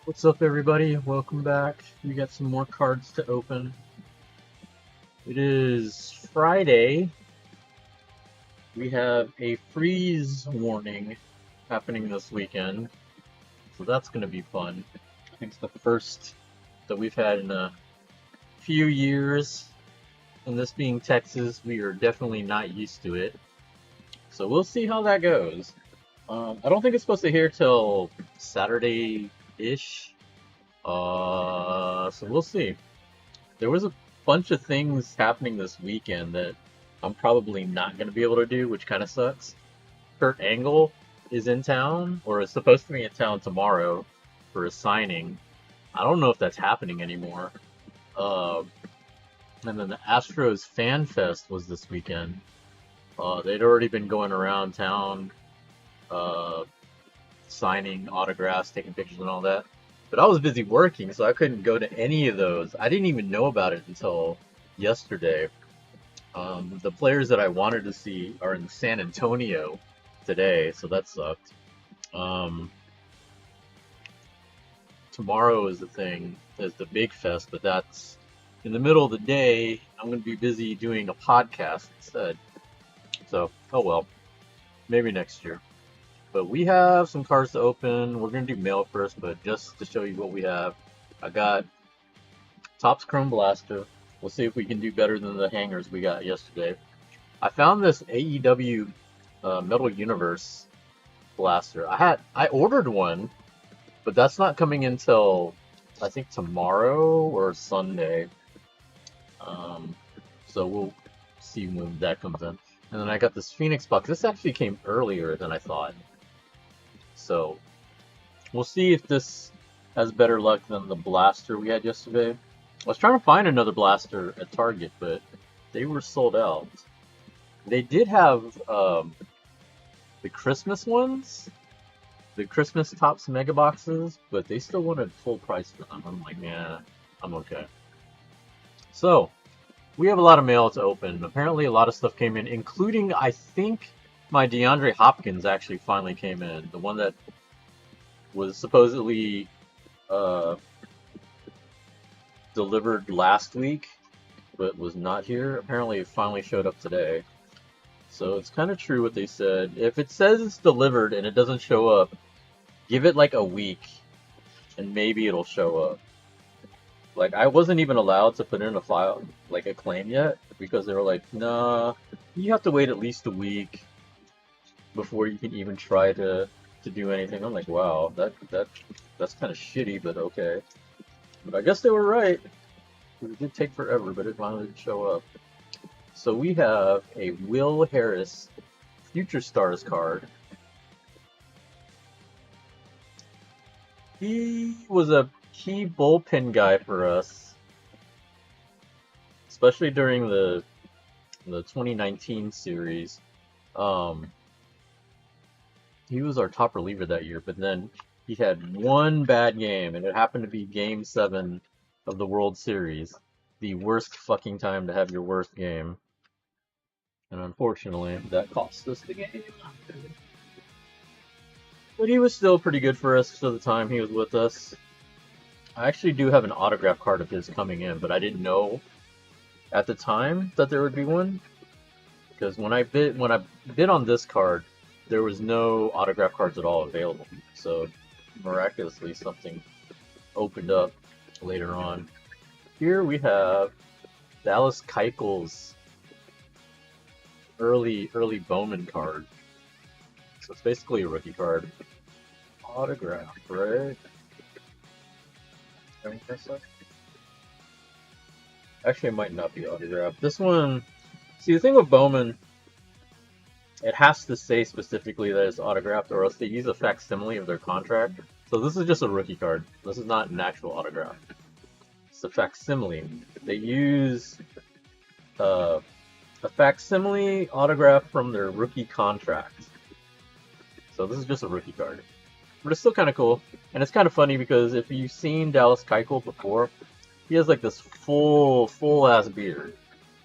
What's up, everybody? Welcome back. We got some more cards to open. It is Friday. We have a freeze warning happening this weekend, so that's going to be fun. I think it's the first that we've had in a few years. And this being Texas, we are definitely not used to it. So we'll see how that goes. I don't think it's supposed to hear till Saturday-ish. So we'll see. There was a bunch of things happening this weekend that I'm probably not going to be able to do, which kind of sucks. Kurt Angle is in town, or is supposed to be in town tomorrow for a signing. I don't know if that's happening anymore. Uh, and then the Astros Fan Fest was this weekend. They'd already been going around town, uh, signing autographs, taking pictures, and all that. But I was busy working, so I couldn't go to any of those. I didn't even know about it until yesterday. The players that I wanted to see are in San Antonio today, so that sucked. Um, Tomorrow is the big fest, but that's in the middle of the day. I'm going to be busy doing a podcast instead. So, oh well, maybe next year. But we have some cards to open. We're going to do mail first, but just to show you what we have, I got Topps Chrome Blaster. We'll see if we can do better than the hangers we got yesterday. I found this AEW Metal Universe blaster. I ordered one, but that's not coming until I think tomorrow or Sunday. So we'll see when that comes in. And then I got this Phoenix box. This actually came earlier than I thought. So we'll see if this has better luck than the blaster we had yesterday. I was trying to find another blaster at Target, but they were sold out. They did have the Christmas ones, the Christmas Topps mega boxes, but they still wanted full price for them. I'm like, yeah, I'm okay. So we have a lot of mail to open. Apparently, a lot of stuff came in, including, I think, my DeAndre Hopkins actually finally came in. The one that was supposedly delivered last week, but was not here. Apparently, it finally showed up today. So it's kind of true what they said. If it says it's delivered and it doesn't show up, give it like a week, and maybe it'll show up. Like, I wasn't even allowed to put in a file, like a claim yet, because they were like, nah, you have to wait at least a week before you can even try to do anything. I'm like, wow, that's kind of shitty, but okay. But I guess they were right. It did take forever, but it finally did show up. So we have a Will Harris Future Stars card. He was a key bullpen guy for us, especially during the 2019 series. He was our top reliever that year, but then he had one bad game, and it happened to be Game 7 of the World Series. The worst fucking time to have your worst game. And unfortunately, that cost us the game. But he was still pretty good for us for the time he was with us. I actually do have an autograph card of his coming in, but I didn't know at the time that there would be one. Because when I bid on this card, there was no autograph cards at all available. So miraculously something opened up later on. Here we have Dallas Keuchel's early Bowman card. So it's basically a rookie card. Autograph, right? I think that's actually, it might not be autographed. This one, see, the thing with Bowman, it has to say specifically that it's autographed, or else they use a facsimile of their contract. So this is just a rookie card. This is not an actual autograph. It's a facsimile. They use a facsimile autograph from their rookie contract. So this is just a rookie card. But it's still kind of cool. And it's kind of funny because if you've seen Dallas Keuchel before, he has like this full-ass beard.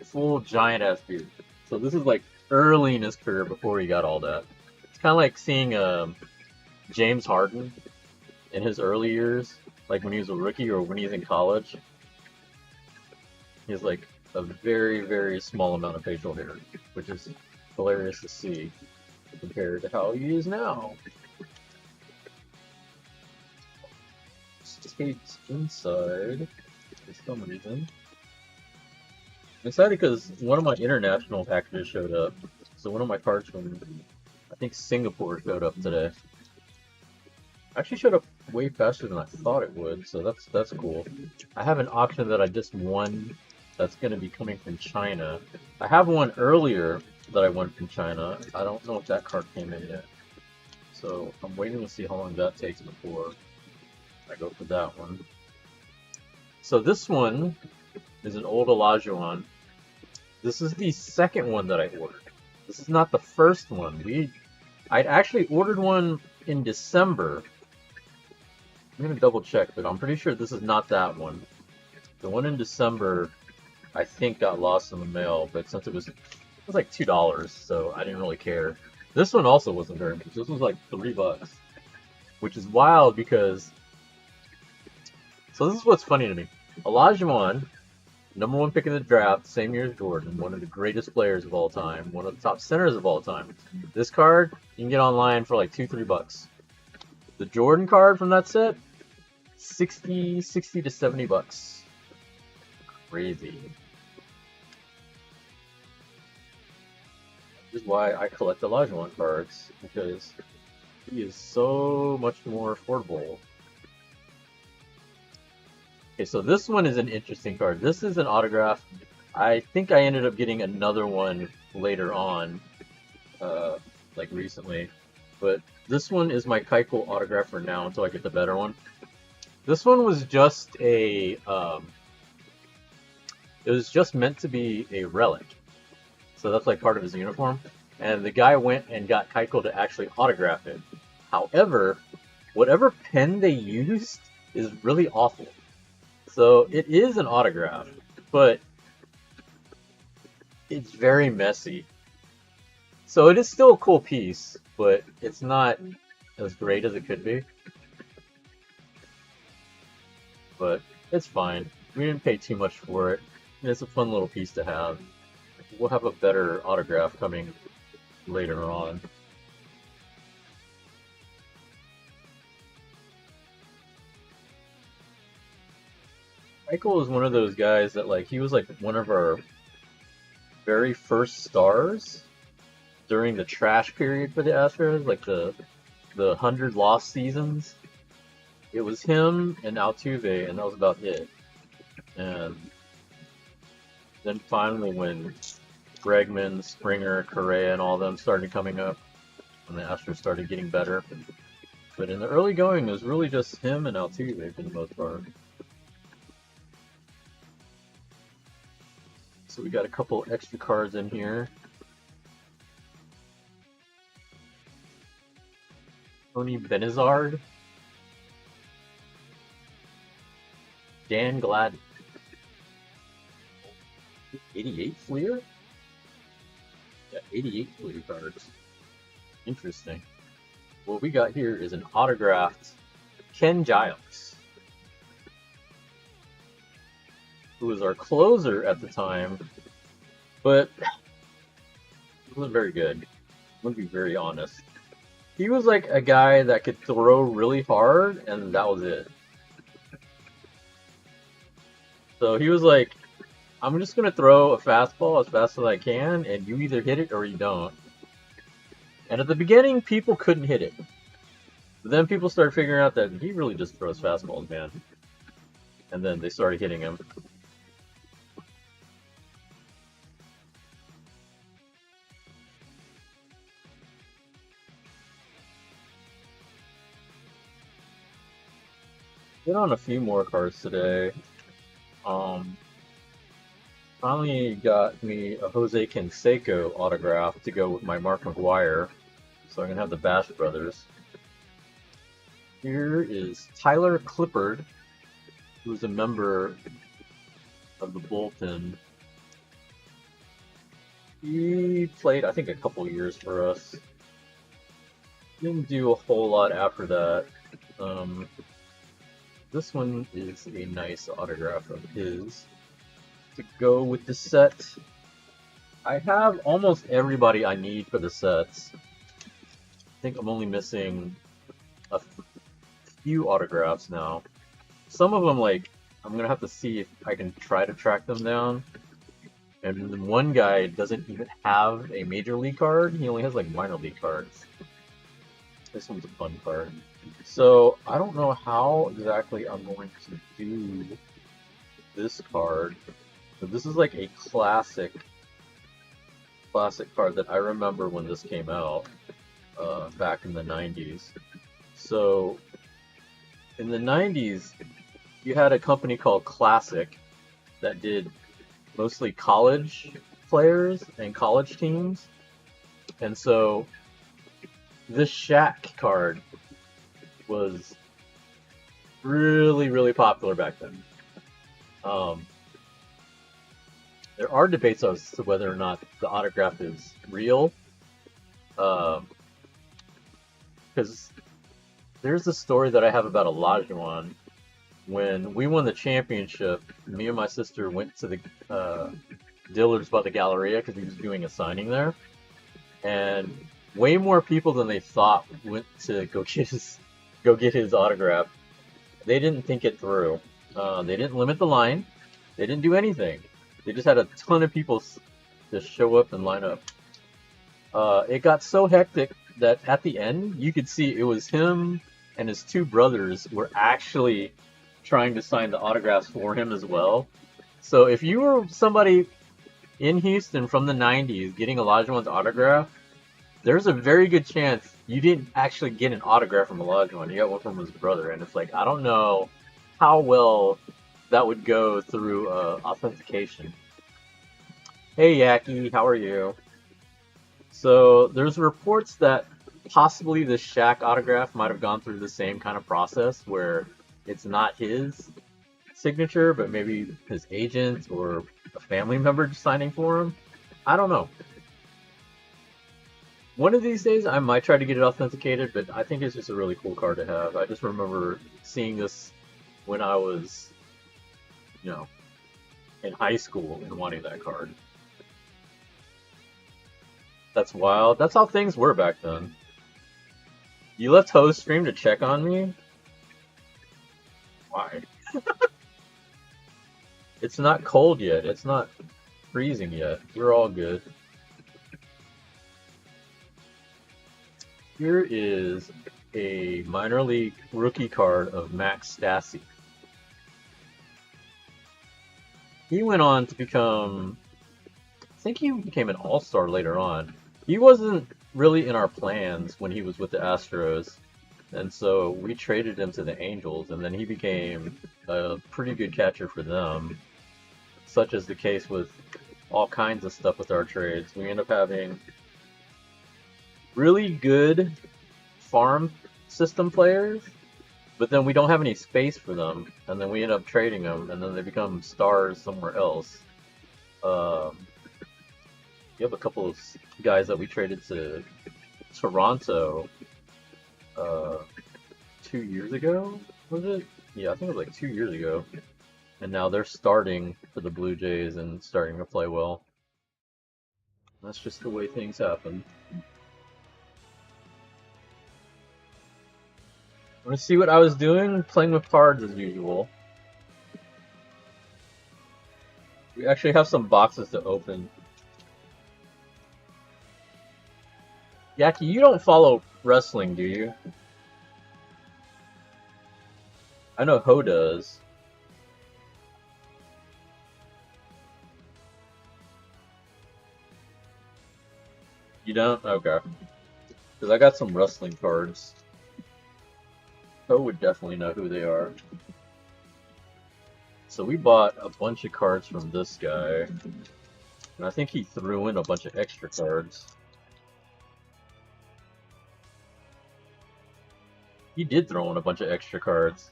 Full giant-ass beard. So this is like early in his career before he got all that. It's kind of like seeing James Harden in his early years. like when he was a rookie or when he's in college. He has like a very, very small amount of facial hair, which is hilarious to see compared to how he is now. Taped inside for some reason. I'm excited because one of my international packages showed up. So one of my cards from, I think, Singapore showed up today. Actually showed up way faster than I thought it would, so that's cool. I have an auction that I just won that's going to be coming from China. I have one earlier that I won from China. I don't know if that card came in yet. So I'm waiting to see how long that takes before I go for that one. So this one is an old Olajuwon. This is the second one that I ordered. This is not the first one. I'd actually ordered one in December. I'm gonna double check, but I'm pretty sure this is not that one. The one in December, I think, got lost in the mail, but since it was like $2, so I didn't really care. This one also wasn't very much. This was like $3, which is wild because. So this is what's funny to me. Olajuwon, #1 pick in the draft, same year as Jordan, one of the greatest players of all time, one of the top centers of all time. This card you can get online for like $2-3. The Jordan card from that set, 60 to $70. Crazy. This is why I collect Olajuwon cards, because he is so much more affordable. Okay, so this one is an interesting card. This is an autograph. I think I ended up getting another one later on, like recently. But this one is my Keuchel autograph for now until I get the better one. This one was just a, it was just meant to be a relic. So that's like part of his uniform. And the guy went and got Keuchel to actually autograph it. However, whatever pen they used is really awful. So it is an autograph, but it's very messy. So it is still a cool piece, but it's not as great as it could be. But it's fine. We didn't pay too much for it. It's a fun little piece to have. We'll have a better autograph coming later on. Michael is one of those guys that, like, he was like one of our very first stars during the trash period for the Astros, like the 100 lost seasons. It was him and Altuve, and that was about it. And then finally, when Bregman, Springer, Correa, and all of them started coming up, and the Astros started getting better. But in the early going, it was really just him and Altuve for the most part. So we got a couple extra cards in here. Tony Benizard. Dan Gladden. 88 Fleer? Yeah, 88 Fleer cards. Interesting. What we got here is an autographed Ken Giles, who was our closer at the time, but he wasn't very good. I'm gonna be very honest. He was like a guy that could throw really hard, and that was it. So he was like, I'm just gonna throw a fastball as fast as I can, and you either hit it or you don't. And at the beginning, people couldn't hit it. But then people started figuring out that he really just throws fastballs, man. And then they started hitting him. Hit on a few more cards today. Finally got me a Jose Canseco autograph to go with my Mark McGwire. So I'm gonna have the Bash Brothers. Here is Tyler Clippard, who's a member of the bullpen. He played, I think, a couple years for us. Didn't do a whole lot after that. This one is a nice autograph of his to go with the set. I have almost everybody I need for the sets. I think I'm only missing a few autographs now. Some of them, like, I'm gonna have to see if I can try to track them down. And one guy doesn't even have a major league card. He only has like minor league cards. This one's a fun card. So I don't know how exactly I'm going to do this card. But this is like a classic card that I remember when this came out back in the 90s. So in the 90s, you had a company called Classic that did mostly college players and college teams. And so this Shaq card was really, really popular back then. There are debates as to whether or not the autograph is real. Because there's a story that I have about Olajuwon. When we won the championship, me and my sister went to the Dillard's by the Galleria because he was doing a signing there. And way more people than they thought went to go get his autograph. They didn't think it through. They didn't limit the line. They didn't do anything. They just had a ton of people just show up and line up. It got so hectic that at the end, you could see it was him and his two brothers were actually trying to sign the autographs for him as well. So if you were somebody in Houston from the 90s getting Olajuwon's autograph, there's a very good chance you didn't actually get an autograph from Olajuwon. You got one from his brother. And it's like, I don't know how well that would go through authentication. Hey Yaki, how are you? So there's reports that possibly the Shaq autograph might have gone through the same kind of process where it's not his signature, but maybe his agent or a family member signing for him. I don't know. One of these days I might try to get it authenticated, but I think it's just a really cool card to have. I just remember seeing this when I was, in high school and wanting that card. That's wild. That's how things were back then. You left host stream to check on me? Why? It's not cold yet. It's not freezing yet. We're all good. Here is a minor league rookie card of Max Stassi. He went on to become, I think he became an all-star later on. He wasn't really in our plans when he was with the Astros, and so we traded him to the Angels, and then he became a pretty good catcher for them, such as the case with all kinds of stuff with our trades. We end up having really good farm system players, but then we don't have any space for them, and then we end up trading them, and then they become stars somewhere else. You have a couple of guys that we traded to Toronto 2 years ago, was it? Yeah, I think it was like 2 years ago. And now they're starting for the Blue Jays and starting to play well. That's just the way things happen. Want to see what I was doing? Playing with cards as usual. We actually have some boxes to open. Yaki, you don't follow wrestling, do you? I know Ho does. You don't? Okay. Because I got some wrestling cards. Ho would definitely know who they are. So we bought a bunch of cards from this guy. And I think he threw in a bunch of extra cards. He did throw in a bunch of extra cards.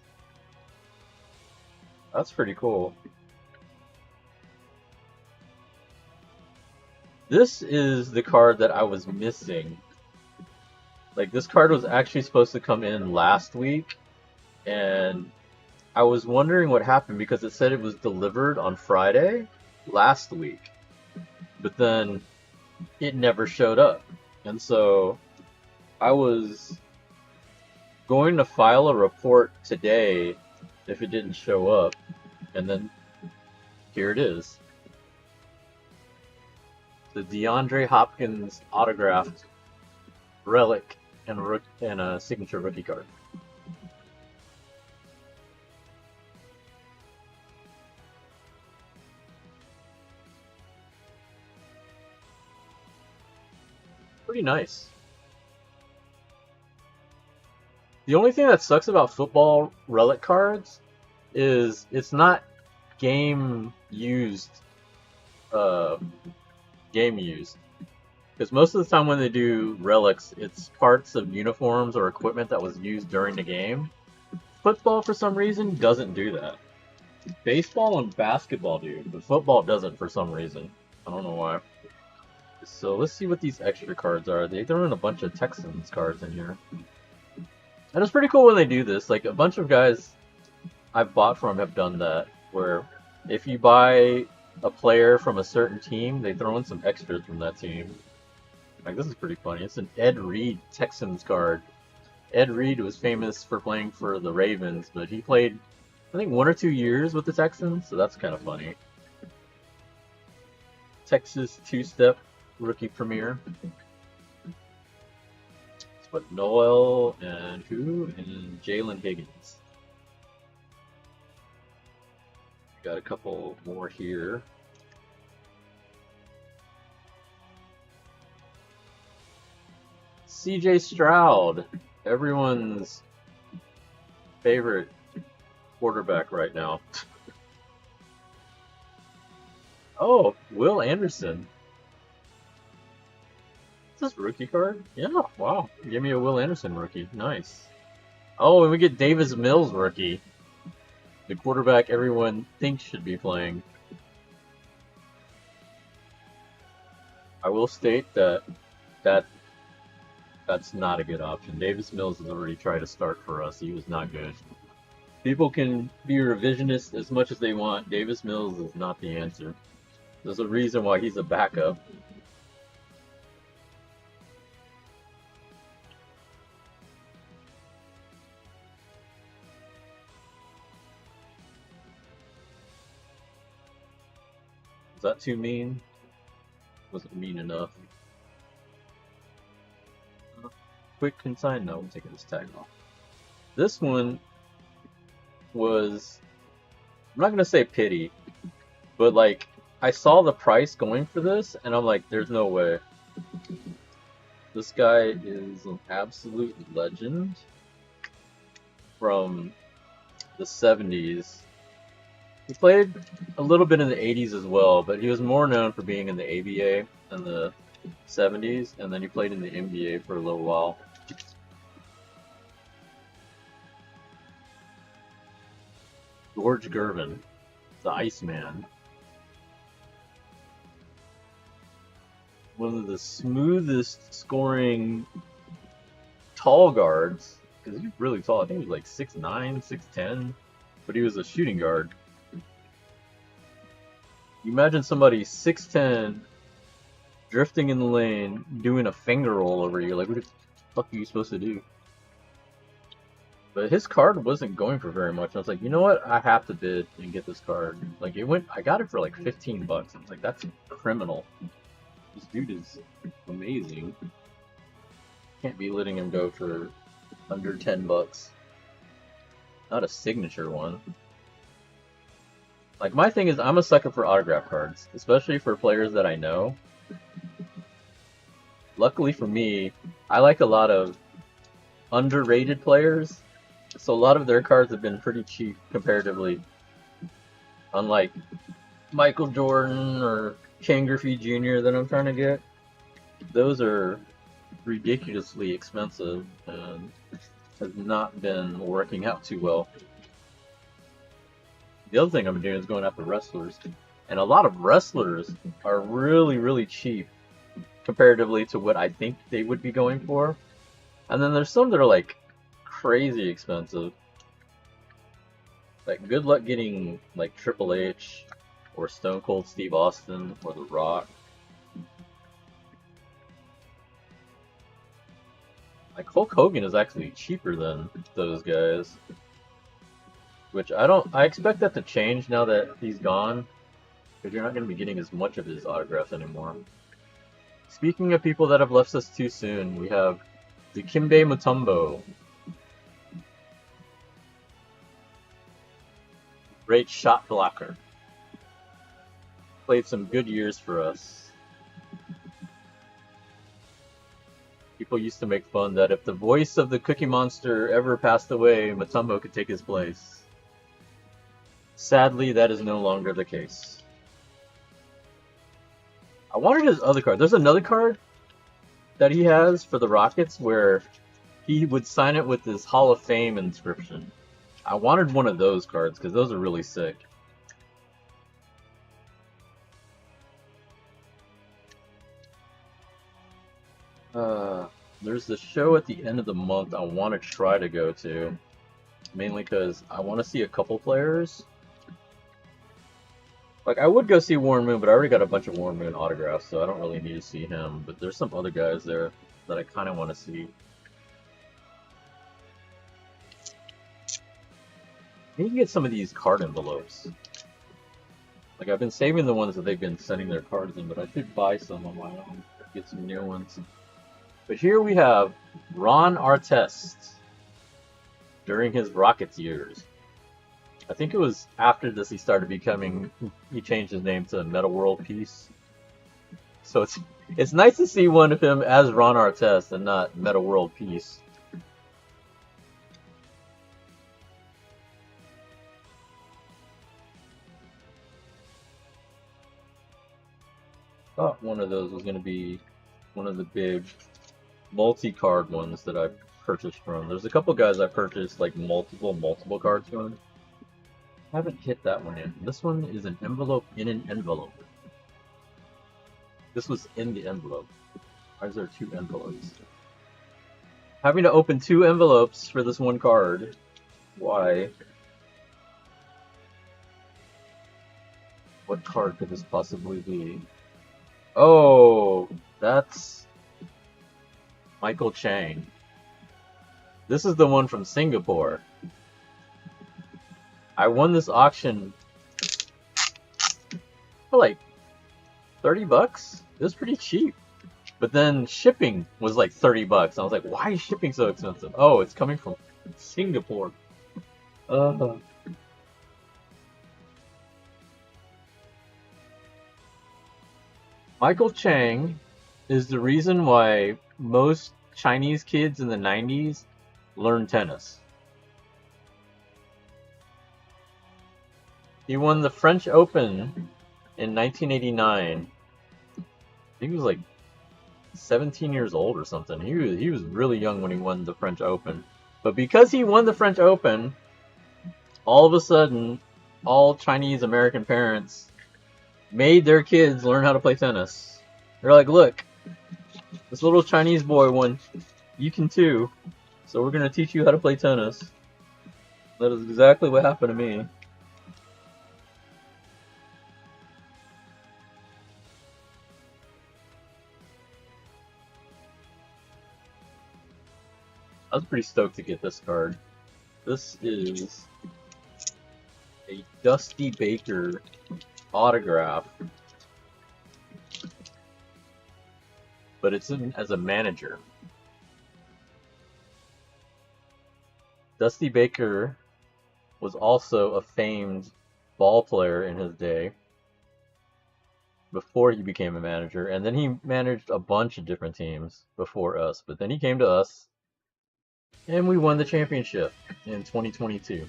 That's pretty cool. This is the card that I was missing. Like, this card was actually supposed to come in last week, and I was wondering what happened because it said it was delivered on Friday last week, but then it never showed up. And so I was going to file a report today if it didn't show up, and then here it is. The DeAndre Hopkins autographed relic and a signature rookie card. Pretty nice. The only thing that sucks about football relic cards is it's not game used. Game used. Because most of the time when they do relics, it's parts of uniforms or equipment that was used during the game. Football, for some reason, doesn't do that. Baseball and basketball do, but football doesn't for some reason. I don't know why. So let's see what these extra cards are. They throw in a bunch of Texans cards in here. And it's pretty cool when they do this. Like, a bunch of guys I've bought from have done that, where if you buy a player from a certain team, they throw in some extras from that team. Like, this is pretty funny. It's an Ed Reed Texans card. Ed Reed was famous for playing for the Ravens, but he played, I think, 1 or 2 years with the Texans, so that's kind of funny. Texas two-step rookie premiere. It's what, Noel and who? And Jalen Higgins. Got a couple more here. CJ Stroud, everyone's favorite quarterback right now. Oh, Will Anderson. Is this rookie card? Yeah, wow. Give me a Will Anderson rookie. Nice. Oh, and we get Davis Mills rookie. The quarterback everyone thinks should be playing. I will state that's not a good option. Davis Mills has already tried to start for us. He was not good. People can be revisionist as much as they want. Davis Mills is not the answer. There's a reason why he's a backup. Was that too mean? Wasn't mean enough. Quick consign. No, I'm taking this tag off. This one was, I'm not gonna say pity, but like, I saw the price going for this, and I'm like, there's no way. This guy is an absolute legend from the 70s. He played a little bit in the 80s as well, but he was more known for being in the ABA in the 70s, and then he played in the NBA for a little while. George Gervin, the Iceman. One of the smoothest scoring tall guards, because he's really tall. I think he was like 6'9", 6'10", but he was a shooting guard. You imagine somebody 6'10", drifting in the lane, doing a finger roll over you. Like, what the fuck are you supposed to do? But his card wasn't going for very much. I was like, you know what? I have to bid and get this card. Like, it went. I got it for like $15. I was like, that's criminal. This dude is amazing. Can't be letting him go for under $10. Not a signature one. Like, my thing is, I'm a sucker for autograph cards, especially for players that I know. Luckily for me, I like a lot of underrated players, so a lot of their cards have been pretty cheap comparatively. Unlike Michael Jordan or Ken Griffey Jr. that I'm trying to get. Those are ridiculously expensive and have not been working out too well. The other thing I've been doing is going after wrestlers. And a lot of wrestlers are really, really cheap comparatively to what I think they would be going for. And then there's some that are like crazy expensive. Like, good luck getting like Triple H or Stone Cold Steve Austin or The Rock. Like, Hulk Hogan is actually cheaper than those guys. Which I expect that to change now that he's gone. Because you're not going to be getting as much of his autographs anymore. Speaking of people that have left us too soon, we have Dikembe Mutombo. Great shot blocker. Played some good years for us. People used to make fun that if the voice of the Cookie Monster ever passed away, Mutombo could take his place. Sadly, that is no longer the case. I wanted his other card. There's another card that he has for the Rockets where he would sign it with his Hall of Fame inscription. I wanted one of those cards because those are really sick. There's the show at the end of the month I want to try to go to. Mainly because I want to see a couple players. Like, I would go see Warren Moon, but I already got a bunch of Warren Moon autographs, so I don't really need to see him. But there's some other guys there that I kind of want to see. Maybe you can get some of these card envelopes. Like, I've been saving the ones that they've been sending their cards in, but I should buy some on my own. Get some new ones. But here we have Ron Artest during his Rockets years. I think it was after this he changed his name to Metal World Peace. So it's nice to see one of him as Ron Artest and not Metal World Peace. Thought one of those was going to be one of the big multi-card ones that I purchased from. There's a couple guys I purchased like multiple cards from. I haven't hit that one yet. This one is an envelope in an envelope. This was in the envelope. Why is there two envelopes? Having to open two envelopes for this one card. Why? What card could this possibly be? Oh, that's Michael Chang. This is the one from Singapore. I won this auction for like 30 bucks. It was pretty cheap. But then shipping was like 30 bucks. I was like, why is shipping so expensive? Oh, it's coming from Singapore. Michael Chang is the reason why most Chinese kids in the 90s learned tennis. He won the French Open in 1989. I think he was like 17 years old or something. He was really young when he won the French Open. But because he won the French Open, all of a sudden, all Chinese American parents made their kids learn how to play tennis. They're like, look, this little Chinese boy won. You can too. So we're going to teach you how to play tennis. That is exactly what happened to me. I was pretty stoked to get this card. This is a Dusty Baker autograph, but it's in as a manager. Dusty Baker was also a famed ball player in his day before he became a manager, and then he managed a bunch of different teams before us, but then he came to us and we won the championship in 2022.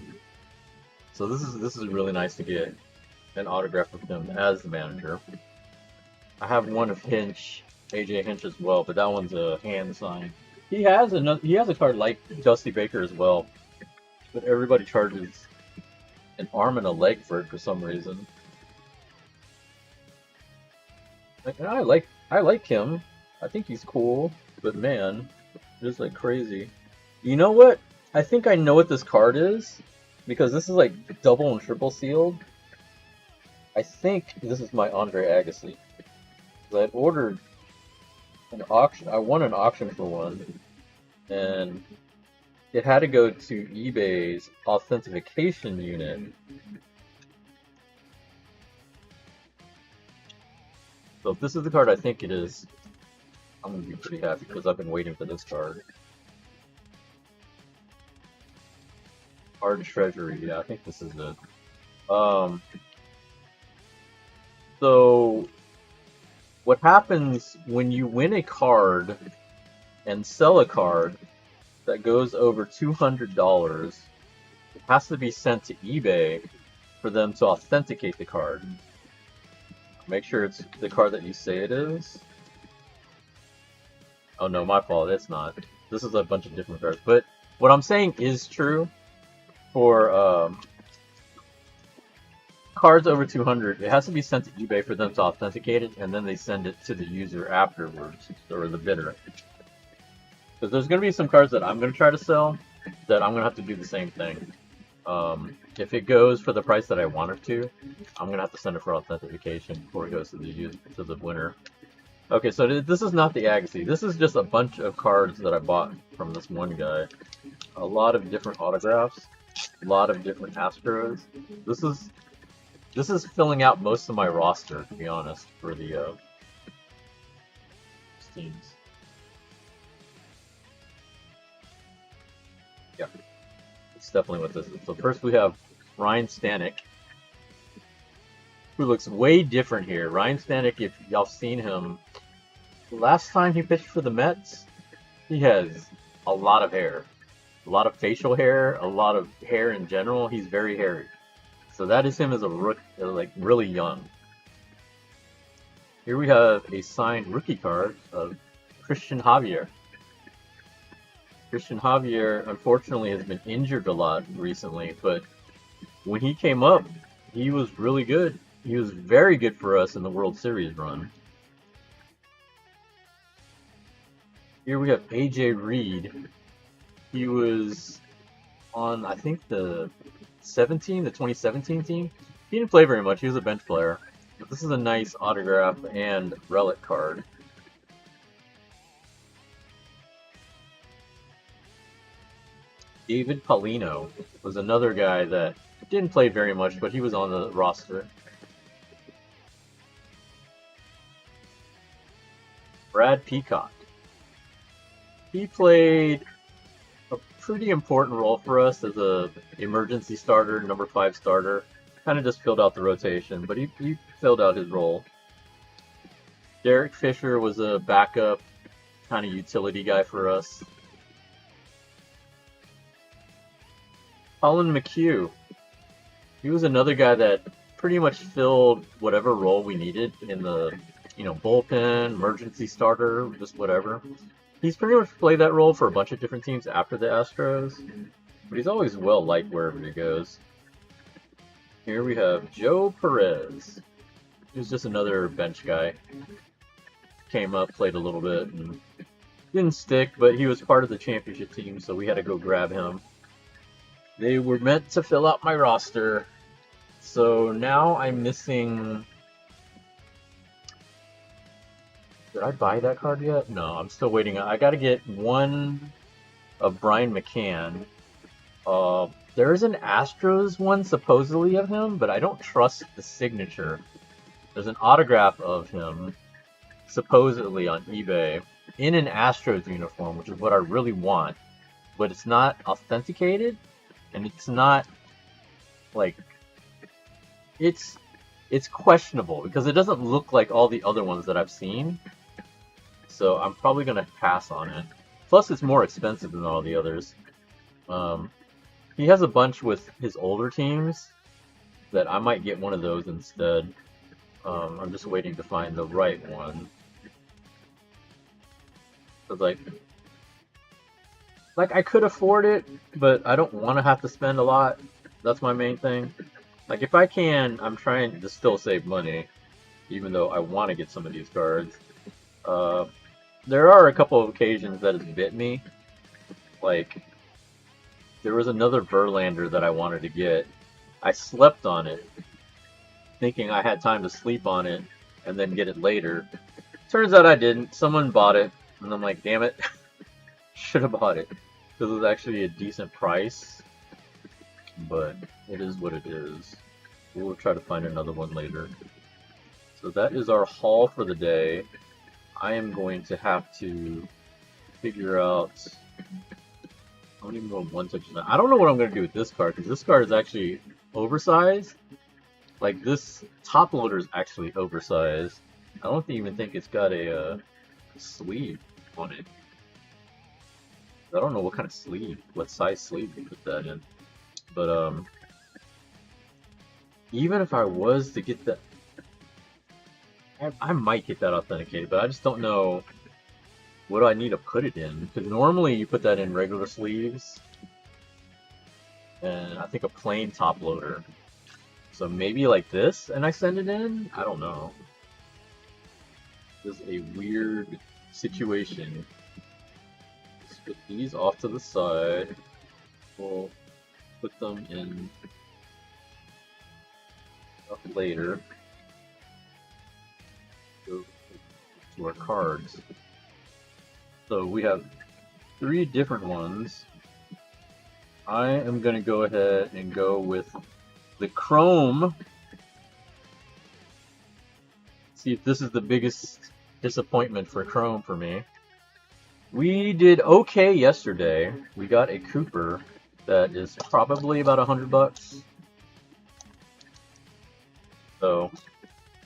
So this is really nice to get an autograph of him as the manager. I have one of Hinch, AJ Hinch as well, but that one's a hand sign. He has a card like Dusty Baker as well, but everybody charges an arm and a leg for it for some reason. Like, I like him. I think he's cool, but man, just like crazy. You know what? I think I know what this card is. because this is like double and triple sealed. I think this is my Andre Agassi. 'Cause I'd ordered an auction. I won an auction for one, and it had to go to eBay's authentication unit. So if this is the card I think it is, I'm gonna be pretty happy because I've been waiting for this card. Hard Treasury, yeah, I think this is it. So what happens when you win a card and sell a card that goes over $200, it has to be sent to eBay for them to authenticate the card. Make sure it's the card that you say it is. Oh no, my fault, it's not. This is a bunch of different cards. But what I'm saying is true for cards over 200. It has to be sent to eBay for them to authenticate it, and then they send it to the user afterwards, or the bidder. Because there's going to be some cards that I'm going to try to sell that I'm going to have to do the same thing. If it goes for the price that I want it to, I'm going to have to send it for authentication before it goes to the user, to the winner. Okay, so this is not the Agassi. This is just a bunch of cards that I bought from this one guy. A lot of different autographs, a lot of different Astros. This is filling out most of my roster, to be honest, for the teams. Yeah, it's definitely what this is. So first we have Ryan Stanek, who looks way different here. Ryan Stanek, if y'all seen him, last time he pitched for the Mets, he has a lot of hair. A lot of facial hair, a lot of hair in general. He's very hairy. So that is him as a rookie, like really young. Here we have a signed rookie card of Christian Javier. Christian Javier, unfortunately, has been injured a lot recently, but when he came up, he was really good. He was very good for us in the World Series run. Here we have AJ Reed. He was on, I think, the 2017 team. He didn't play very much. He was a bench player. But this is a nice autograph and relic card. David Paulino was another guy that didn't play very much, but he was on the roster. Brad Peacock. He played a pretty important role for us as a emergency starter, number 5 starter. Kind of just filled out the rotation, but he filled out his role. Derek Fisher was a backup, kind of utility guy for us. Colin McHugh. He was another guy that pretty much filled whatever role we needed in the, bullpen, emergency starter, just whatever. He's pretty much played that role for a bunch of different teams after the Astros, but he's always well liked wherever he goes. Here we have Joe Perez. He was just another bench guy. Came up, played a little bit, and didn't stick, but he was part of the championship team, so we had to go grab him. They were meant to fill out my roster, so now I'm missing... Did I buy that card yet? No, I'm still waiting. I gotta get one of Brian McCann. There is an Astros one supposedly of him, but I don't trust the signature. There's an autograph of him supposedly on eBay in an Astros uniform, which is what I really want, but it's not authenticated, and it's not like it's questionable because it doesn't look like all the other ones that I've seen. So I'm probably gonna pass on it. Plus, it's more expensive than all the others. He has a bunch with his older teams that I might get one of those instead. I'm just waiting to find the right one. Cause like I could afford it, but I don't want to have to spend a lot. That's my main thing. Like if I can, I'm trying to still save money, even though I want to get some of these cards. There are a couple of occasions that it's bit me, like there was another Verlander that I wanted to get. I slept on it, thinking I had time to sleep on it and then get it later. Turns out I didn't. Someone bought it, and I'm like, damn it, should have bought it. Because it was actually a decent price, but it is what it is. We'll try to find another one later. So that is our haul for the day. I am going to have to figure out. I don't even know one such. I don't know what I'm going to do with this card because this card is actually oversized. Like this top loader is actually oversized. I don't even think it's got a sleeve on it. I don't know what kind of sleeve, what size sleeve you put that in. But even if I was to get that, I might get that authenticated, but I just don't know what do I need to put it in. Because normally you put that in regular sleeves, and I think a plain top loader. So maybe like this, and I send it in? I don't know. This is a weird situation. Let's put these off to the side. We'll put them in up later. Go to our cards. So we have 3 different ones. I am going to go ahead and go with the Chrome. See if this is the biggest disappointment for Chrome for me. We did okay yesterday. We got a Cooper that is probably about $100. So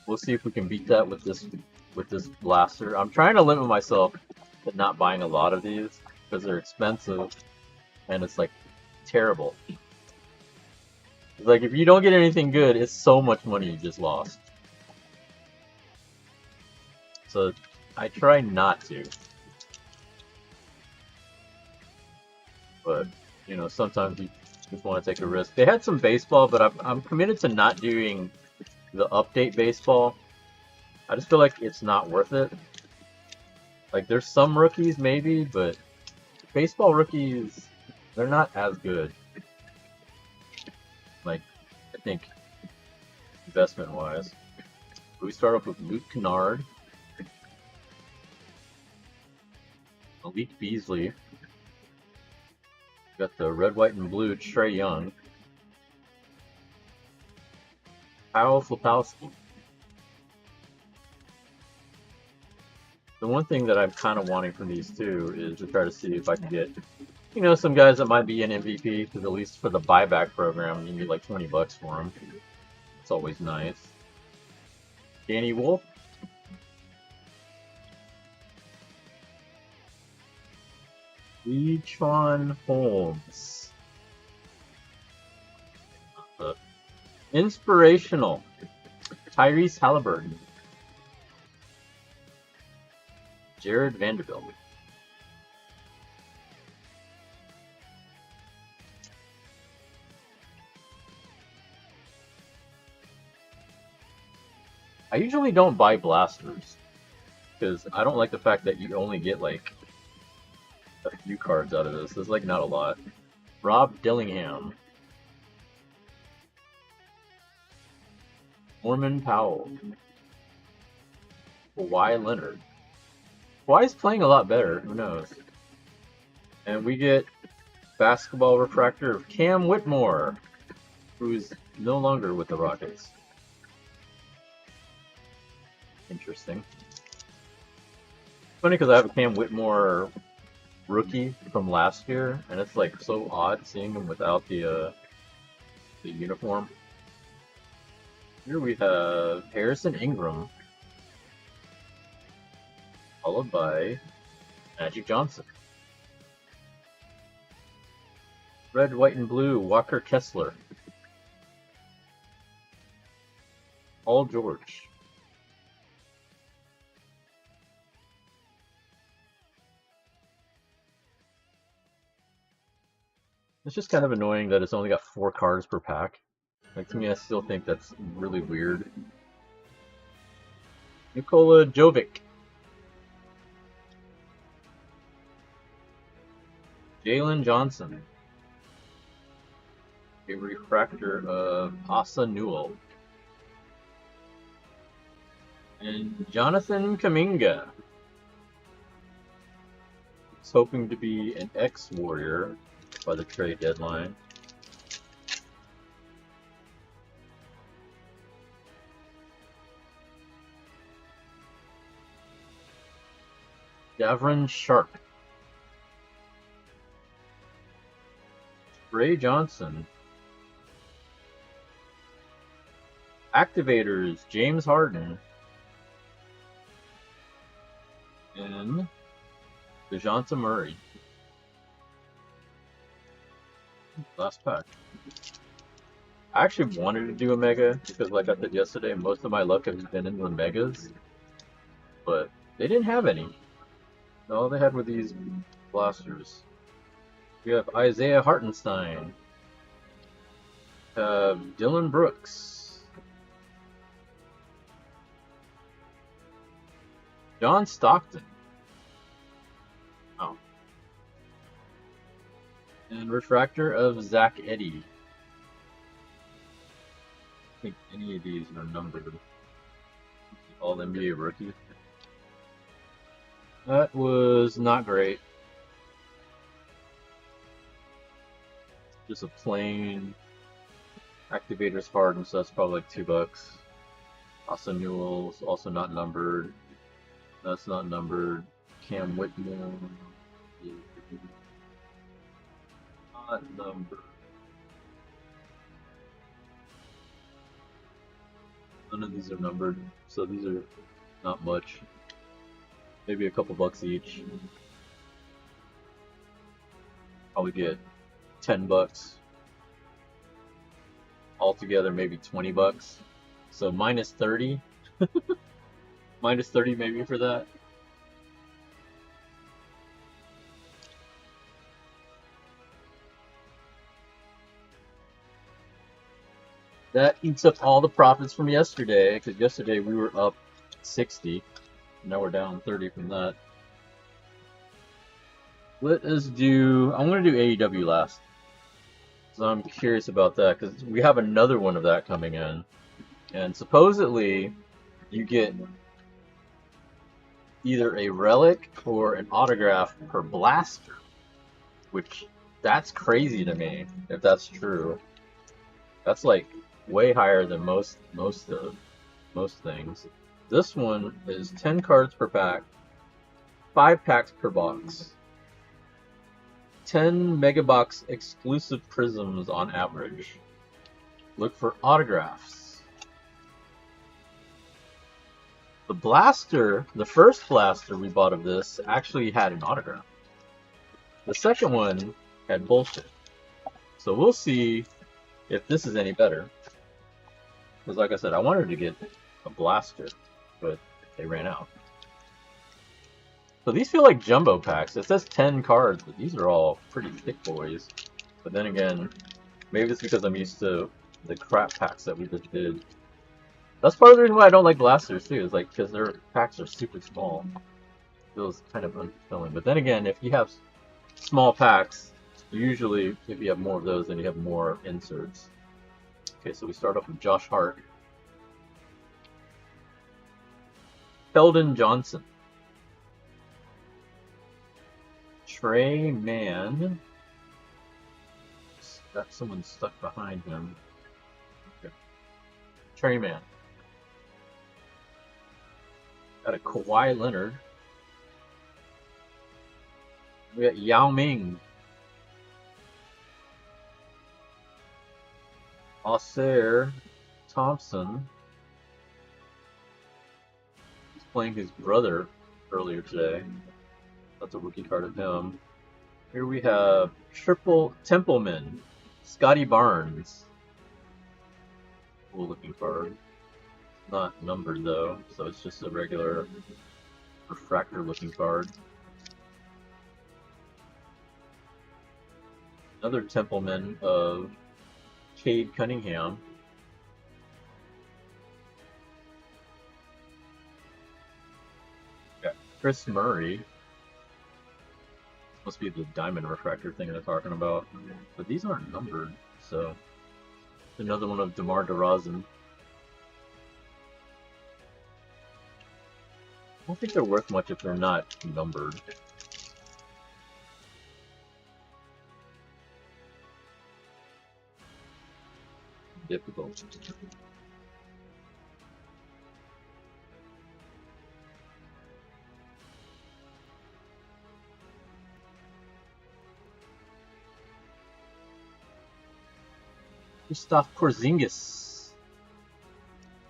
we'll see if we can beat that with this blaster. I'm trying to limit myself to not buying a lot of these because they're expensive and it's like terrible. It's like if you don't get anything good, it's so much money you just lost. So I try not to. But, you know, sometimes you just want to take a risk. They had some baseball, but I'm committed to not doing the update baseball. I just feel like it's not worth it. Like, there's some rookies maybe, but baseball rookies, they're not as good. Like, I think, investment-wise. We start off with Luke Kennard, Malik Beasley. Got the red, white, and blue Trae Young. Kyle Flapowski. The one thing that I'm kind of wanting from these two is to try to see if I can get, you know, some guys that might be an MVP, because at least for the buyback program, you can get like $20 for them. It's always nice. Danny Wolf. Leachon Holmes. Inspirational. Tyrese Halliburton. Jared Vanderbilt. I usually don't buy blasters because I don't like the fact that you only get like a few cards out of this. There's like not a lot. Rob Dillingham. Norman Powell. Kawhi Leonard. Kawhi's playing a lot better. Who knows? And we get basketball refractor of Cam Whitmore, who's no longer with the Rockets. Interesting. Funny because I have a Cam Whitmore rookie from last year, and it's like so odd seeing him without the uniform. Here we have Harrison Ingram, followed by Magic Johnson. Red, white, and blue, Walker Kessler. Paul George. It's just kind of annoying that it's only got 4 cards per pack. Like, to me, I still think that's really weird. Nikola Jovic. Jalen Johnson. a refractor of Asa Newell. And Jonathan Kaminga. He's hoping to be an ex-Warrior by the trade deadline. Davron Sharp. Ray Johnson. Activators, James Harden. And DeJounte Murray. Last pack. I actually wanted to do a mega because, like I said yesterday, most of my luck has been in the megas, but they didn't have any. All they had were these blasters. We have Isaiah Hartenstein, Dylan Brooks, John Stockton, oh, and refractor of Zach Edey. I think any of these are numbered. All NBA rookie. That was not great. Just a plain Activators Harden, so that's probably like $2. Asa Newell's also not numbered. That's not numbered. Cam Whitmore. Not numbered. None of these are numbered, so these are not much. Maybe a couple bucks each. Probably get $10. Altogether, maybe $20. So minus 30. Minus 30 maybe for that. That eats up all the profits from yesterday, because yesterday we were up 60. Now we're down 30 from that. Let us do... I'm going to do AEW last. So I'm curious about that, because we have another one of that coming in. And supposedly, you get either a relic or an autograph per blaster. Which, that's crazy to me, if that's true. That's like way higher than most things. This one is 10 cards per pack, 5 packs per box, 10 megabox exclusive prisms on average. Look for autographs. The blaster, the first blaster we bought of this, actually had an autograph. The second one had bullshit. So we'll see if this is any better. Because like I said, I wanted to get a blaster, but they ran out. So these feel like jumbo packs. It says 10 cards, but these are all pretty thick boys. But then again, maybe it's because I'm used to the crap packs that we just did. That's part of the reason why I don't like blasters too, is like because their packs are super small. It feels kind of unfulfilling. But then again, if you have small packs, usually if you have more of those, then you have more inserts. Okay, so we start off with Josh Hart. Keldon Johnson. Trey Mann. Got someone stuck behind him. Okay. Trey Mann. Got a Kawhi Leonard. We got Yao Ming. Ausar Thompson. He's playing his brother earlier today. That's a rookie card of him. Here we have Triple Templeman. Scotty Barnes. Cool looking card. Not numbered though, so it's just a regular refractor looking card. Another Templeman of Cade Cunningham. Got Chris Murray. Must be the diamond refractor thing they're talking about. But these aren't numbered, so Another one of DeMar DeRozan. I don't think they're worth much if they're not numbered. Difficult. Kristaps Porzingis.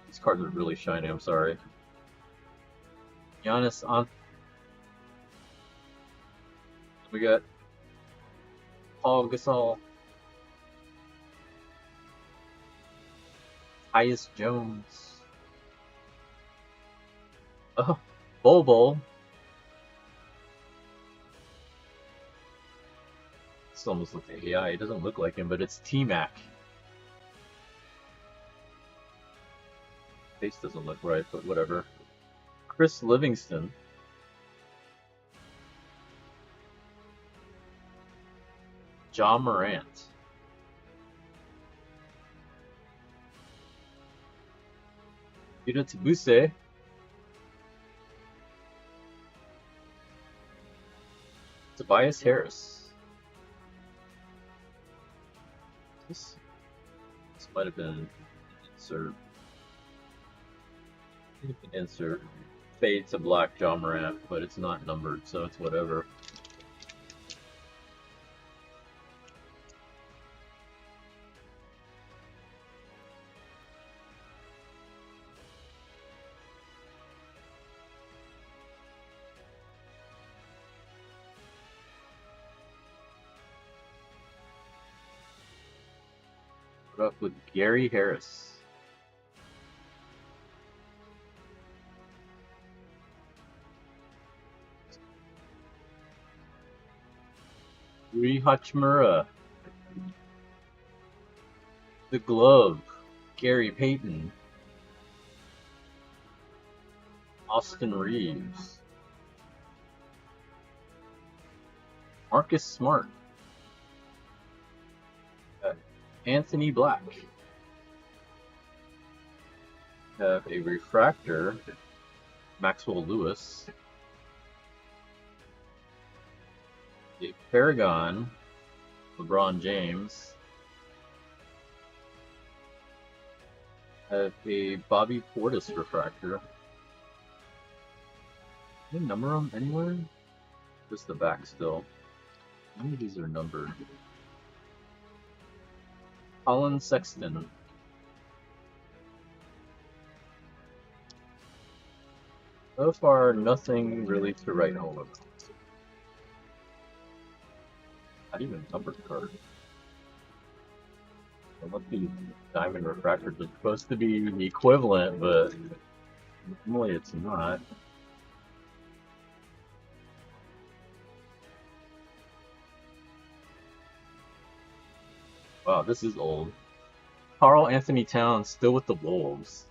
These cards are really shiny, I'm sorry. Giannis on. We got Paul Gasol. Tyus Jones. Oh, Bobo. This almost looks like AI. It doesn't look like him, but it's T-Mac. Face doesn't look right, but whatever. Chris Livingston. John Morant. Yuta Tabuse. Tobias Harris. This might have been an insert. Insert. Fade to black John Morant, but it's not numbered, so it's whatever. We're up with Gary Harris. Rui Hachimura. The Glove. Gary Payton. Austin Reeves. Marcus Smart. Anthony Black. Have a refractor. Maxwell Lewis. A Paragon, LeBron James. Have a Bobby Portis refractor. Can you number them anywhere? Just the back still. How many of these are numbered? Colin Sexton. So far, nothing really to write home about. Not even a numbered card. Unless these diamond refractors are supposed to be the equivalent, but normally it's not. Wow, this is old. Karl Anthony Towns still with the Wolves.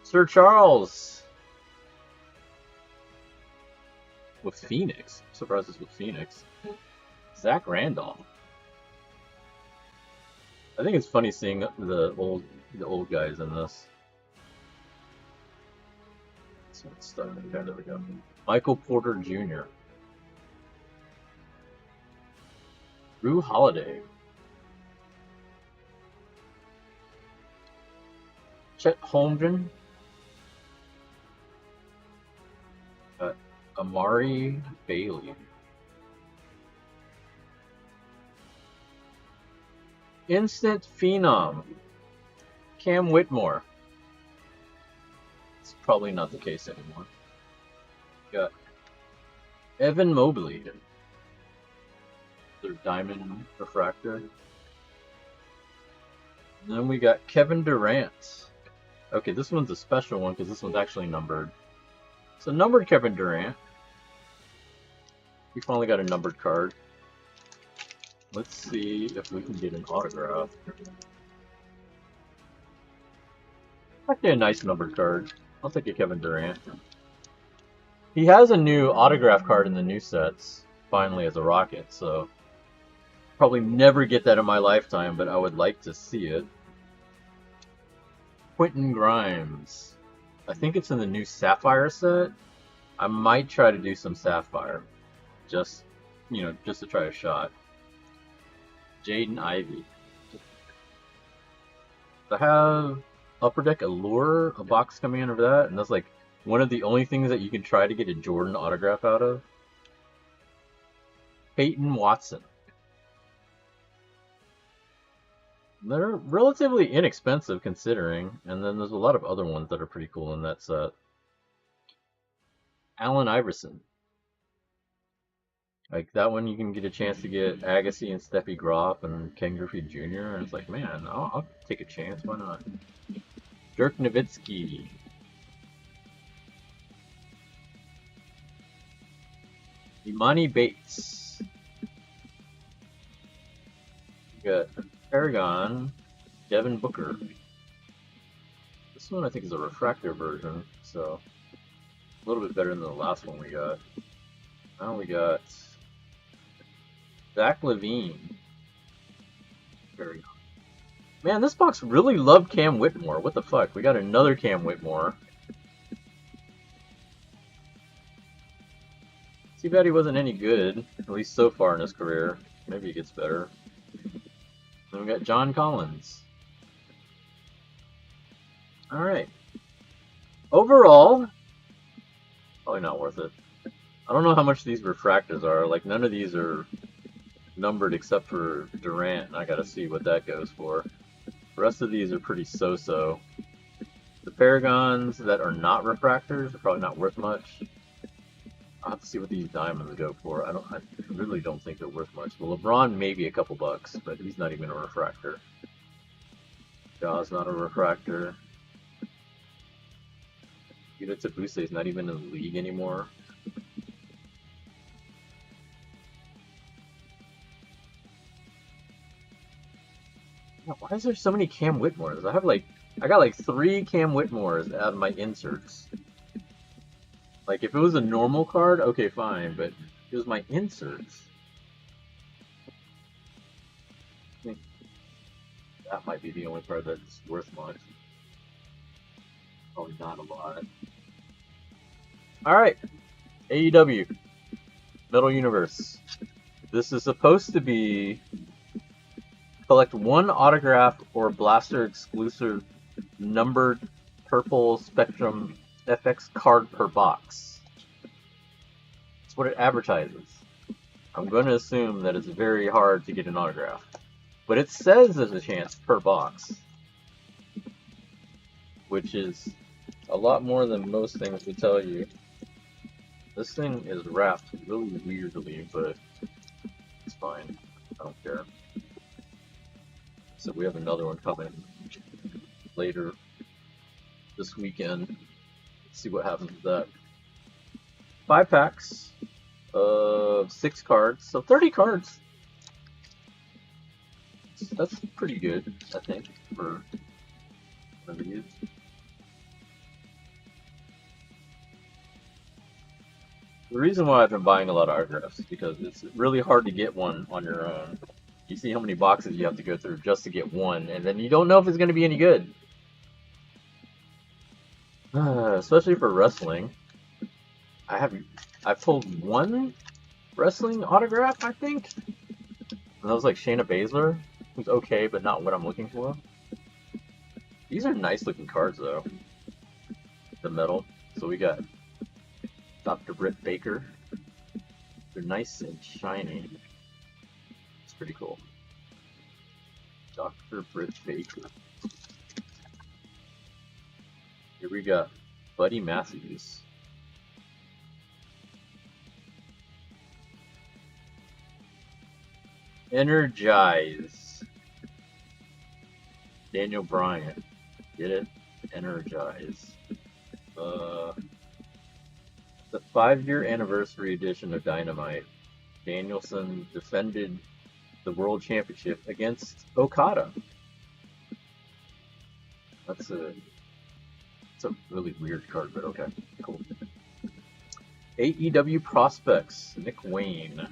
Sir Charles! With Phoenix. I'm surprised it's with Phoenix. Zach Randolph. I think it's funny seeing the old guys in this. So it's stuck. Okay, there we go. Michael Porter Jr. Drew Holiday. Chet Holmgren. Amari Bailey. Instant Phenom. Cam Whitmore. It's probably not the case anymore. Got Evan Mobley. Their diamond refractor. And then we got Kevin Durant. Okay, this one's a special one because this one's actually numbered. So numbered Kevin Durant. We finally got a numbered card. Let's see if we can get an autograph. Actually a nice numbered card. I'll take a Kevin Durant. He has a new autograph card in the new sets, finally as a Rocket, so probably never get that in my lifetime, but I would like to see it. Quentin Grimes. I think it's in the new Sapphire set. I might try to do some Sapphire. Just, just to try a shot. Jaden Ivey. I have Upper Deck Allure, a box coming in of that, and that's like one of the only things that you can try to get a Jordan autograph out of. Peyton Watson. They're relatively inexpensive considering, and then there's a lot of other ones that are pretty cool in that set. Allen Iverson. Like that one, you can get a chance to get Agassi and Steffi Graf and Ken Griffey Jr. And it's like, man, I'll take a chance. Why not? Dirk Nowitzki. Imani Bates. We got Paragon. Devin Booker. This one I think is a refractor version, so a little bit better than the last one we got. Now we got Zach LaVine. Paragon. Man, this box really loved Cam Whitmore. What the fuck? We got another Cam Whitmore. Too bad he wasn't any good, at least so far in his career. Maybe he gets better. Then we got John Collins. Alright. Overall, probably not worth it. I don't know how much these refractors are. Like, none of these are numbered except for Durant, and I gotta see what that goes for. The rest of these are pretty so-so. The Paragons that are not refractors are probably not worth much. I'll have to see what these diamonds go for. I really don't think they're worth much. Well, LeBron maybe a couple bucks, but he's not even a refractor. Jaw's not a refractor. Yuta Tabuse is not even in the league anymore. Why is there so many Cam Whitmores? I got like 3 Cam Whitmores out of my inserts. Like, if it was a normal card, okay, fine, but it was my inserts. I think that might be the only card that's worth much. Probably not a lot. Alright, AEW Metal Universe. This is supposed to be collect 1 autograph or blaster exclusive numbered purple Spectrum FX card per box. That's what it advertises. I'm going to assume that it's very hard to get an autograph. But it says there's a chance per box. Which is a lot more than most things would tell you. This thing is wrapped really weirdly, but it's fine. I don't care. So we have another one coming later this weekend. See what happens with that. 5 packs of 6 cards, so 30 cards. That's pretty good, I think, for one of these. The reason why I've been buying a lot of autographs is because it's really hard to get one on your own. You see how many boxes you have to go through just to get one, and then you don't know if it's going to be any good. Especially for wrestling. I pulled 1 wrestling autograph, I think. And that was like Shayna Baszler, who's okay, but not what I'm looking for. These are nice looking cards though. The metal. So we got Dr. Britt Baker. They're nice and shiny. It's pretty cool. Dr. Britt Baker. Here we got Buddy Matthews. Energize. Daniel Bryan. Get it? Energize. The 5-year anniversary edition of Dynamite. Danielson defended the World Championship against Okada. That's a really weird card, but okay, cool. AEW Prospects, Nick Wayne.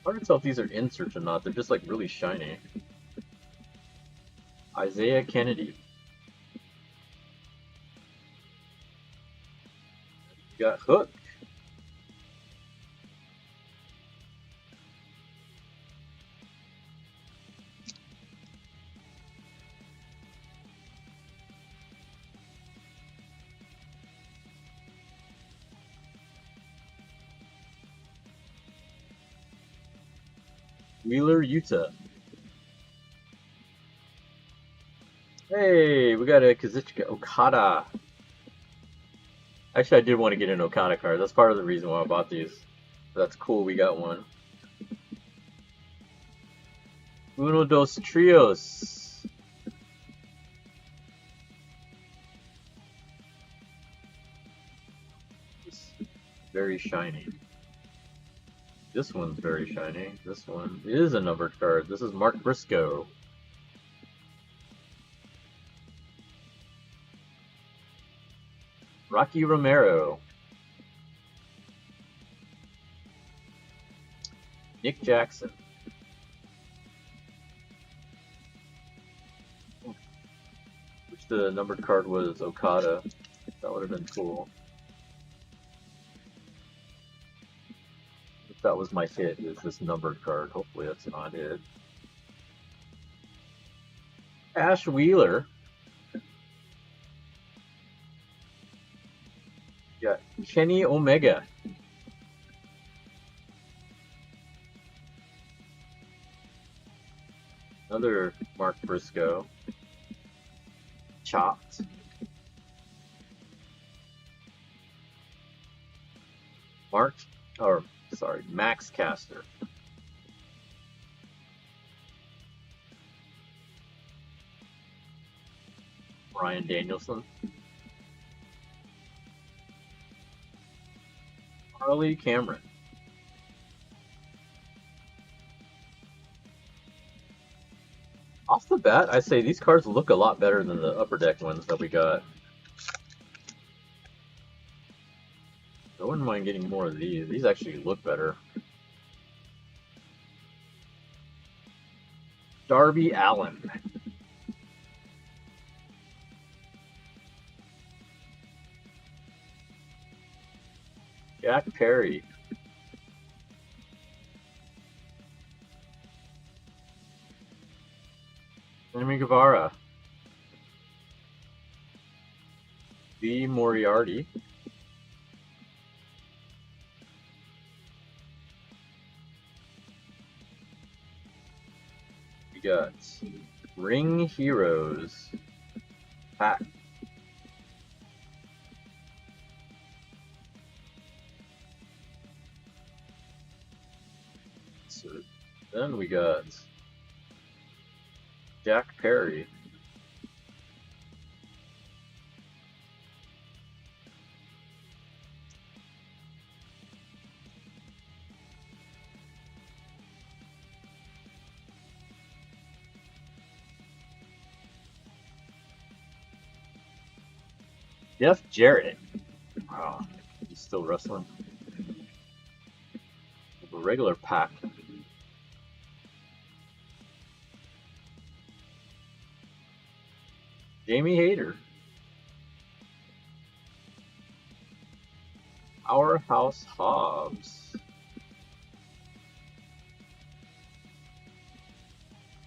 Hard to tell if these are inserts or not. They're just like really shiny. Isaiah Kennedy. We got Hook. Wheeler, Utah. Hey, we got a Kazuchika Okada. Actually, I did want to get an Okada card. That's part of the reason why I bought these. That's cool, we got one. Uno dos trios. It's very shiny. This one's very shiny. This one is a numbered card. This is Mark Briscoe. Rocky Romero. Nick Jackson. Wish the numbered card was Okada. That would have been cool. If that was my hit, is this numbered card. Hopefully that's not it. Ash Wheeler. Got Kenny Omega. Another Mark Briscoe. Chopped. Max Caster. Brian Danielson. Harley Cameron. Off the bat, I say these cards look a lot better than the Upper Deck ones that we got. I wouldn't mind getting more of these. These actually look better. Darby Allin. Jack Perry. Sammy Guevara. Lee Moriarty. We got Ring Heroes. Pack. So then we got Jack Perry. Jeff Jarrett. Wow, he's still wrestling. A regular pack. Jamie Hayter. Powerhouse Hobbs.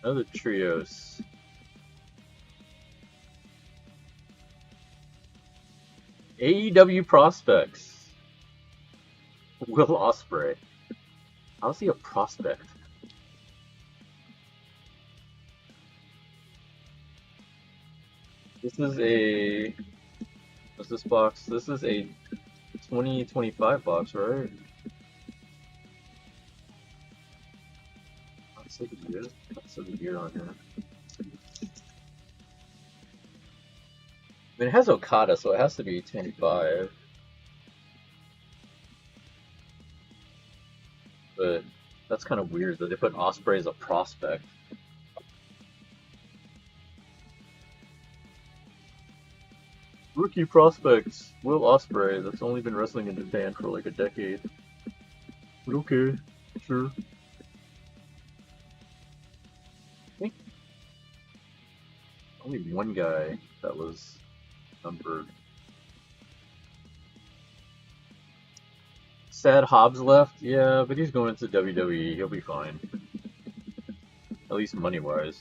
Another trios. AEW Prospects. Will Ospreay. How's he a prospect? This is a... What's this box? This is a 2025 box, right? That's so weird. That's so weird on here. I mean, it has Okada, so it has to be 25. But that's kind of weird that they put Ospreay as a prospect. Rookie prospects, Will Ospreay, that's only been wrestling in Japan for like a decade. But okay, sure. Only one guy that was numbered. Sad Hobbs left? Yeah, but he's going to WWE. He'll be fine. At least money-wise.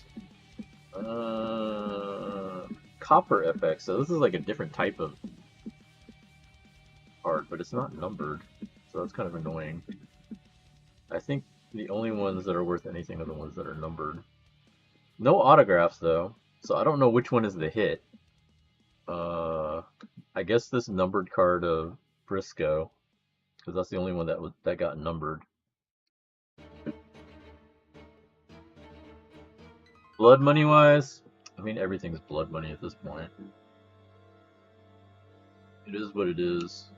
Copper FX. So this is like a different type of card, but it's not numbered. So that's kind of annoying. I think the only ones that are worth anything are the ones that are numbered. No autographs, though. So I don't know which one is the hit. I guess this numbered card of Briscoe, because that's the only one that got numbered. Blood money wise, I mean everything's blood money at this point. It is what it is.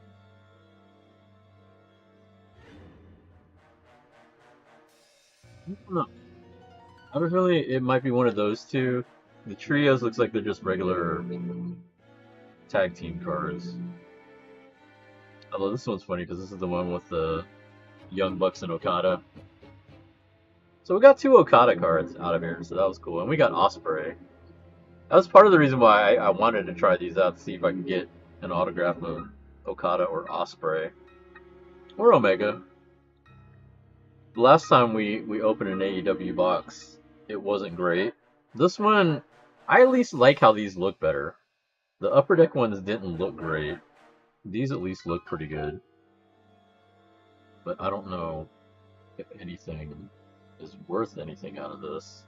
I don't know. I don't really. It might be one of those two. The trios looks like they're just regular tag team cards. Although this one's funny because this is the one with the Young Bucks and Okada. So we got 2 Okada cards out of here, so that was cool. And we got Ospreay. That was part of the reason why I wanted to try these out to see if I could get an autograph of Okada or Ospreay. Or Omega. The last time we opened an AEW box, it wasn't great. This one, I at least like how these look better. The Upper Deck ones didn't look great. These at least look pretty good. But I don't know if anything is worth anything out of this.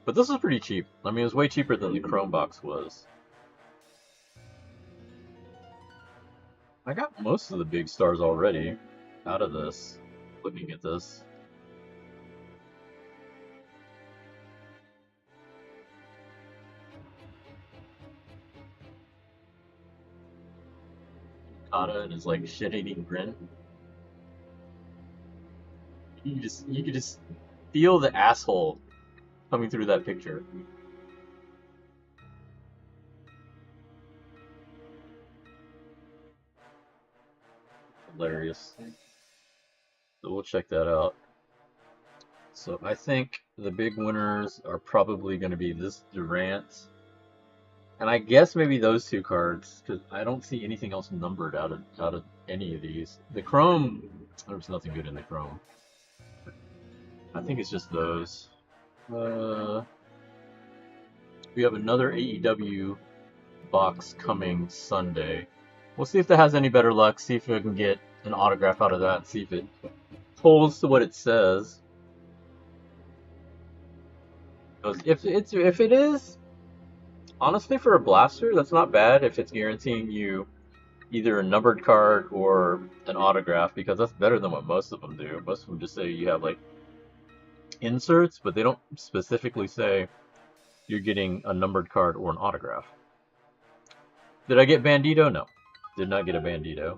But this was pretty cheap. I mean, it was way cheaper than the Chrome box was. I got most of the big stars already out of this, looking at this. Okada and his like shit-eating grin. You could just feel the asshole coming through that picture. Hilarious. So we'll check that out. So I think the big winners are probably going to be this Durant, and I guess maybe those 2 cards because I don't see anything else numbered out of any of these. The Chrome, there's nothing good in the Chrome. I think it's just those. We have another AEW box coming Sunday. We'll see if that has any better luck. See if we can get an autograph out of that. See if it holds to what it says. If it is, honestly, for a blaster, that's not bad. If it's guaranteeing you either a numbered card or an autograph, because that's better than what most of them do. Most of them just say you have like inserts, but they don't specifically say you're getting a numbered card or an autograph. Did I get Bandito? No. Did not get a Bandito.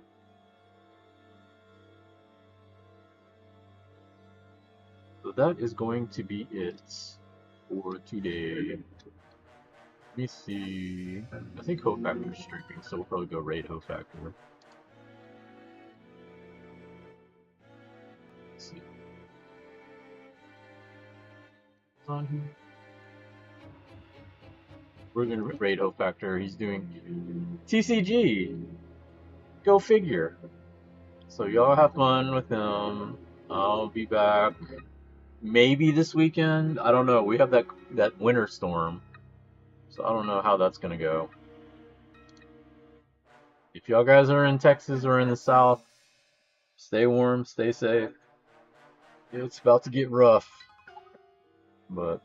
So that is going to be it for today. Let me see. I think Hope Factor is streaming, so we'll probably go raid Hope Factor. Let's see. It's on here. We're gonna raid Hope Factor. He's doing TCG. Go figure. So y'all have fun with him. I'll be back maybe this weekend. I don't know. We have that winter storm, so I don't know how that's gonna go. If y'all guys are in Texas or in the South, stay warm, stay safe. It's about to get rough, but